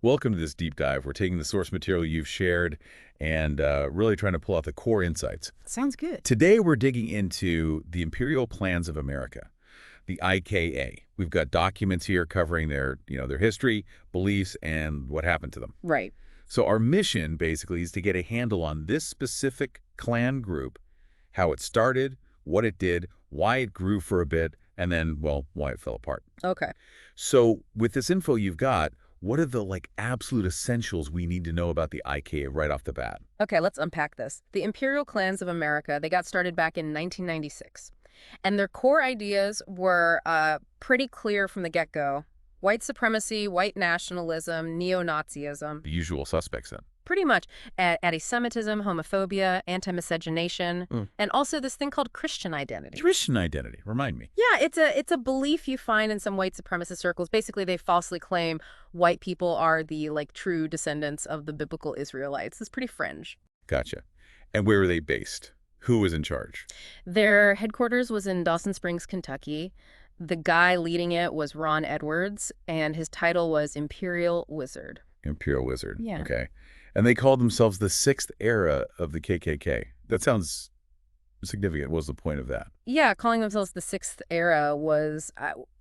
Welcome to this deep dive. We're taking the source material you've shared and really trying to pull out the core insights. Sounds good. Today, we're digging into the Imperial Klans of America, the IKA. We've got documents here covering their history, beliefs, and what happened to them. Right. So our mission, basically, is to get a handle on this specific clan group, how it started, what it did, why it grew for a bit, and then, well, why it fell apart. Okay. So with this info you've got, what are the absolute essentials we need to know about the IKA right off the bat? Okay, let's unpack this. The Imperial Klans of America, they got started back in 1996. And their core ideas were pretty clear from the get-go. White supremacy, white nationalism, neo-Nazism. The usual suspects then. Pretty much. Anti-Semitism, homophobia, anti-miscegenation, and also this thing called Christian identity. Christian identity, remind me. Yeah, it's a belief you find in some white supremacist circles. Basically, they falsely claim white people are the true descendants of the biblical Israelites. It's pretty fringe. Gotcha. And where were they based? Who was in charge? Their headquarters was in Dawson Springs, Kentucky. The guy leading it was Ron Edwards, and his title was Imperial Wizard. Imperial Wizard. Yeah. Okay. And they called themselves the sixth era of the KKK. That sounds significant. What was the point of that? Yeah, calling themselves the sixth era was,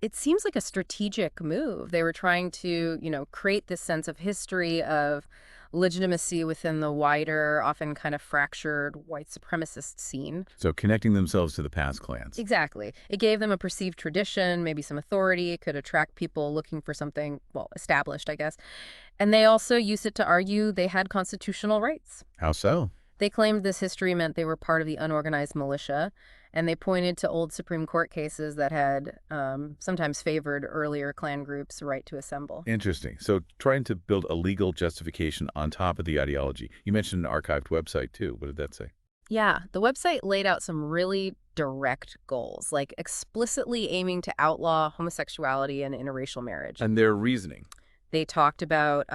it seems like a strategic move. They were trying to, create this sense of history, of legitimacy within the wider, often kind of fractured white supremacist scene. So connecting themselves to the past clans. Exactly. It gave them a perceived tradition, maybe some authority. It could attract people looking for something, well, established, I guess. And they also used it to argue they had constitutional rights. How so? They claimed this history meant they were part of the unorganized militia, and they pointed to old Supreme Court cases that had sometimes favored earlier Klan groups' right to assemble. Interesting. So trying to build a legal justification on top of the ideology. You mentioned an archived website, too. What did that say? Yeah, the website laid out some really direct goals, like explicitly aiming to outlaw homosexuality and interracial marriage. And their reasoning. They talked about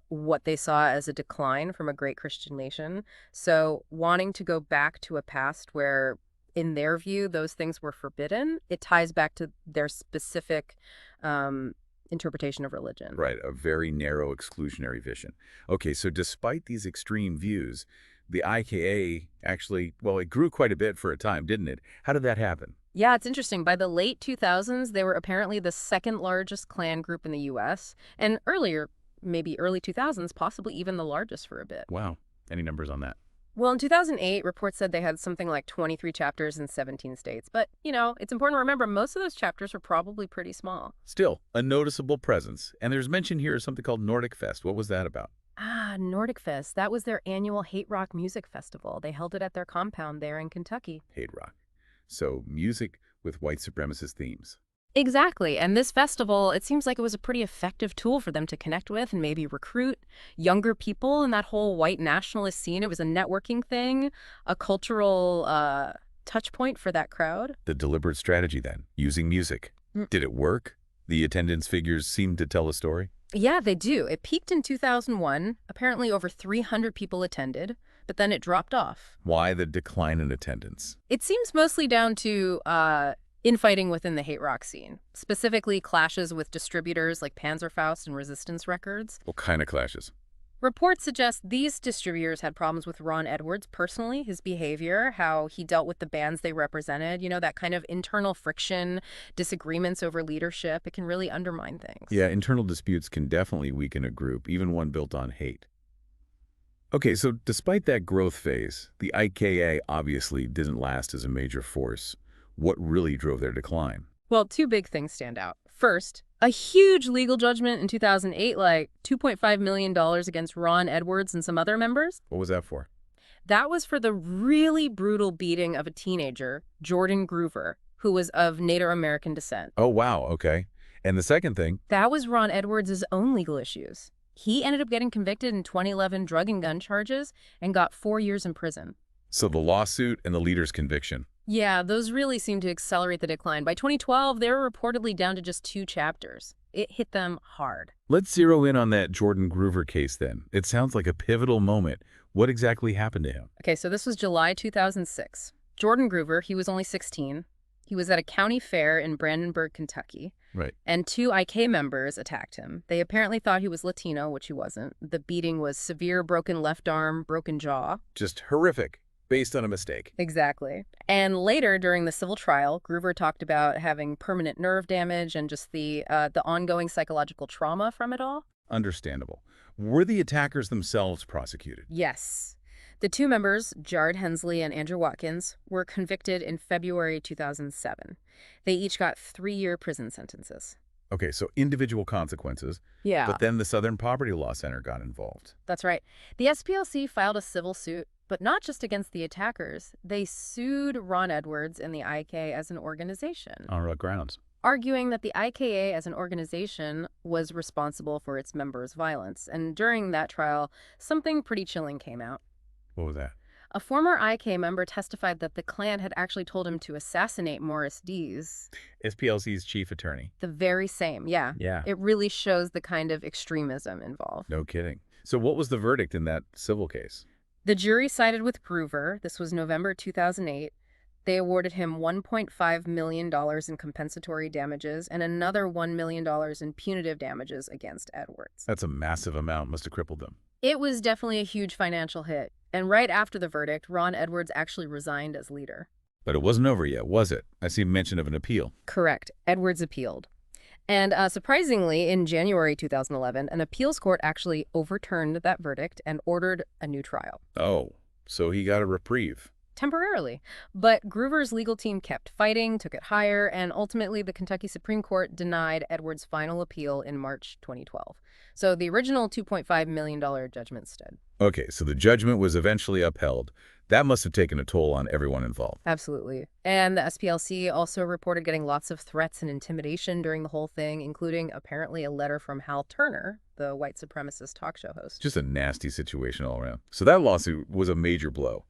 what they saw as a decline from a great Christian nation. So wanting to go back to a past where, in their view, those things were forbidden, it ties back to their specific interpretation of religion. Right, a very narrow exclusionary vision. Okay, so despite these extreme views, the IKA actually, well, it grew quite a bit for a time, didn't it? How did that happen? Yeah, it's interesting. By the late 2000s, they were apparently the second largest Klan group in the U.S. And earlier, maybe early 2000s, possibly even the largest for a bit. Wow. Any numbers on that? Well, in 2008, reports said they had something like 23 chapters in 17 states. But, it's important to remember most of those chapters were probably pretty small. Still, a noticeable presence. And there's mention here of something called Nordic Fest. What was that about? Ah, Nordic Fest. That was their annual hate rock music festival. They held it at their compound there in Kentucky. Hate rock. So music with white supremacist themes. Exactly. And this festival, it seems like it was a pretty effective tool for them to connect with and maybe recruit younger people in that whole white nationalist scene. It was a networking thing, a cultural touch point for that crowd. The deliberate strategy then, using music. Did it work? The attendance figures seemed to tell a story? Yeah, they do. It peaked in 2001. Apparently over 300 people attended, but then it dropped off. Why the decline in attendance? It seems mostly down to infighting within the hate rock scene, specifically clashes with distributors like Panzerfaust and Resistance Records. What kind of clashes? Reports suggest these distributors had problems with Ron Edwards personally, his behavior, how he dealt with the bands they represented, that kind of internal friction, disagreements over leadership. It can really undermine things. Yeah, internal disputes can definitely weaken a group, even one built on hate. Okay, so despite that growth phase, the IKA obviously didn't last as a major force. What really drove their decline? Well, two big things stand out. First, a huge legal judgment in 2008, like $2.5 million against Ron Edwards and some other members. What was that for? That was for the really brutal beating of a teenager, Jordan Groover, who was of Native American descent. Oh, wow, okay. And the second thing? That was Ron Edwards' own legal issues. He ended up getting convicted in 2011 drug and gun charges and got 4 years in prison. So the lawsuit and the leader's conviction. Yeah, those really seem to accelerate the decline. By 2012, they were reportedly down to just 2 chapters. It hit them hard. Let's zero in on that Jordan Groover case then. It sounds like a pivotal moment. What exactly happened to him? Okay, so this was July 2006. Jordan Groover, he was only 16. He was at a county fair in Brandenburg, Kentucky, Right. and two IK members attacked him. They apparently thought he was Latino, which he wasn't. The beating was severe: broken left arm, broken jaw. Just horrific, based on a mistake. Exactly. And later, during the civil trial, Groover talked about having permanent nerve damage and just the ongoing psychological trauma from it all. Understandable. Were the attackers themselves prosecuted? Yes. The two members, Jared Hensley and Andrew Watkins, were convicted in February 2007. They each got 3-year prison sentences. Okay, so individual consequences, Yeah. but then the Southern Poverty Law Center got involved. That's right. The SPLC filed a civil suit, but not just against the attackers. They sued Ron Edwards and the IK as an organization, On what grounds? arguing that the IKA as an organization was responsible for its members' violence. And during that trial, something pretty chilling came out. What was that? A former IK member testified that the Klan had actually told him to assassinate Morris Dees. SPLC's chief attorney. The very same, yeah. Yeah. It really shows the kind of extremism involved. No kidding. So what was the verdict in that civil case? The jury sided with Groover. This was November 2008. They awarded him $1.5 million in compensatory damages and another $1 million in punitive damages against Edwards. That's a massive amount. Must have crippled them. It was definitely a huge financial hit. And right after the verdict, Ron Edwards actually resigned as leader. But it wasn't over yet, was it? I see mention of an appeal. Correct. Edwards appealed. And surprisingly, in January 2011, an appeals court actually overturned that verdict and ordered a new trial. Oh, so he got a reprieve. Temporarily. But Groover's legal team kept fighting, took it higher, and ultimately the Kentucky Supreme Court denied Edwards' final appeal in March 2012. So the original $2.5 million judgment stood. Okay, so the judgment was eventually upheld. That must have taken a toll on everyone involved. Absolutely. And the SPLC also reported getting lots of threats and intimidation during the whole thing, including apparently a letter from Hal Turner, the white supremacist talk show host. Just a nasty situation all around. So that lawsuit was a major blow.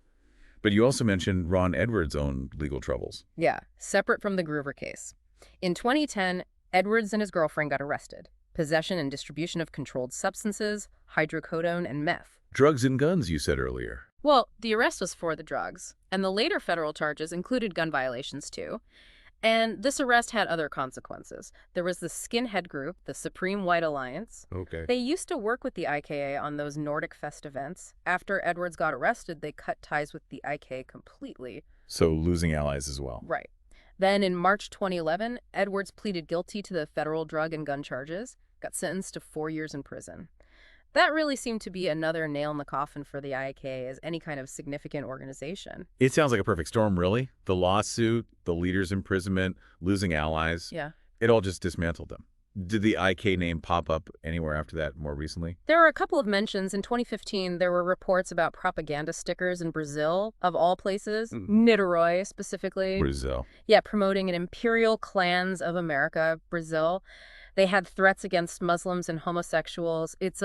But you also mentioned Ron Edwards' own legal troubles. Yeah, separate from the Groover case. In 2010, Edwards and his girlfriend got arrested. Possession and distribution of controlled substances, hydrocodone, and meth. Drugs and guns, you said earlier. Well, the arrest was for the drugs, and the later federal charges included gun violations too. And this arrest had other consequences. There was the skinhead group, the Supreme White Alliance. Okay. They used to work with the IKA on those Nordic Fest events. After Edwards got arrested, they cut ties with the IK completely. So losing allies as well. Right. Then in March 2011, Edwards pleaded guilty to the federal drug and gun charges, got sentenced to 4 years in prison. That really seemed to be another nail in the coffin for the IK as any kind of significant organization. It sounds like a perfect storm, really. The lawsuit, the leader's imprisonment, losing allies. Yeah. It all just dismantled them. Did the IK name pop up anywhere after that more recently? There were a couple of mentions. In 2015, there were reports about propaganda stickers in Brazil, of all places, Niterói specifically. Brazil. Yeah, promoting an Imperial Klans of America, Brazil. They had threats against Muslims and homosexuals. It's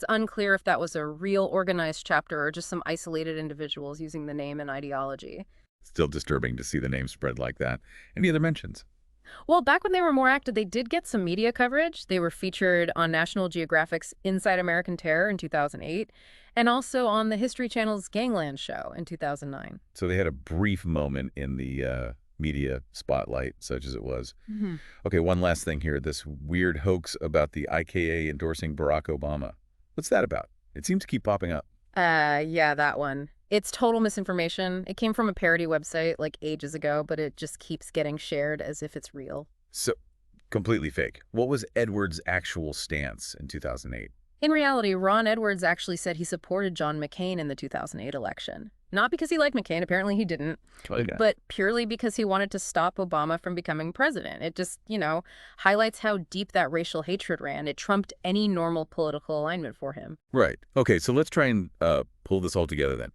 unclear if that was a real organized chapter or just some isolated individuals using the name and ideology. Still disturbing to see the name spread like that. Any other mentions? Well, back when they were more active, they did get some media coverage. They were featured on National Geographic's Inside American Terror in 2008, and also on the History Channel's Gangland show in 2009. So they had a brief moment in the media spotlight, such as it was. Okay, one last thing here. This weird hoax about the IKA endorsing Barack Obama. What's that about? It seems to keep popping up. Yeah, that one. It's total misinformation. It came from a parody website like ages ago, but it just keeps getting shared as if it's real. So, completely fake. What was Edwards' actual stance in 2008? In reality, Ron Edwards actually said he supported John McCain in the 2008 election. Not because he liked McCain, apparently he didn't, but purely because he wanted to stop Obama from becoming president. It just, highlights how deep that racial hatred ran. It trumped any normal political alignment for him. Right. Okay, so let's try and pull this all together then.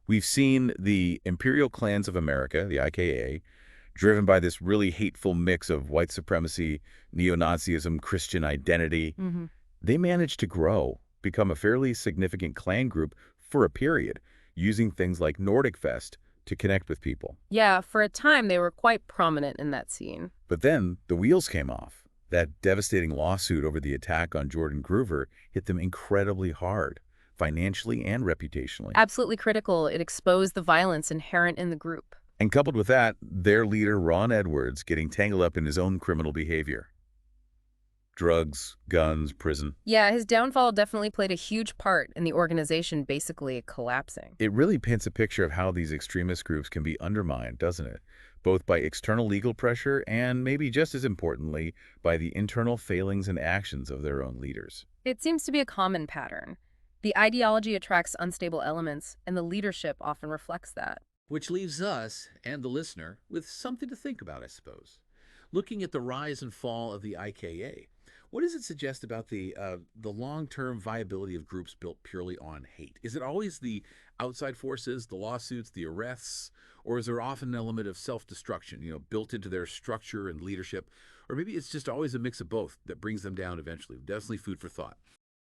We've seen the Imperial Klans of America, the IKA, driven by this really hateful mix of white supremacy, neo-Nazism, Christian identity. They managed to grow, become a fairly significant Klan group for a period, using things like Nordic Fest to connect with people. Yeah, for a time they were quite prominent in that scene. But then the wheels came off. That devastating lawsuit over the attack on Jordan Groover hit them incredibly hard, financially and reputationally. Absolutely critical. It exposed the violence inherent in the group. And coupled with that, their leader, Ron Edwards, getting tangled up in his own criminal behavior. Drugs, guns, prison. Yeah, his downfall definitely played a huge part in the organization basically collapsing. It really paints a picture of how these extremist groups can be undermined, doesn't it? Both by external legal pressure and, maybe just as importantly, by the internal failings and actions of their own leaders. It seems to be a common pattern. The ideology attracts unstable elements, and the leadership often reflects that. Which leaves us and the listener with something to think about, I suppose. Looking at the rise and fall of the IKA, what does it suggest about the long-term viability of groups built purely on hate? Is it always the outside forces, the lawsuits, the arrests, or is there often an element of self-destruction, built into their structure and leadership? Or maybe it's just always a mix of both that brings them down eventually. Definitely food for thought.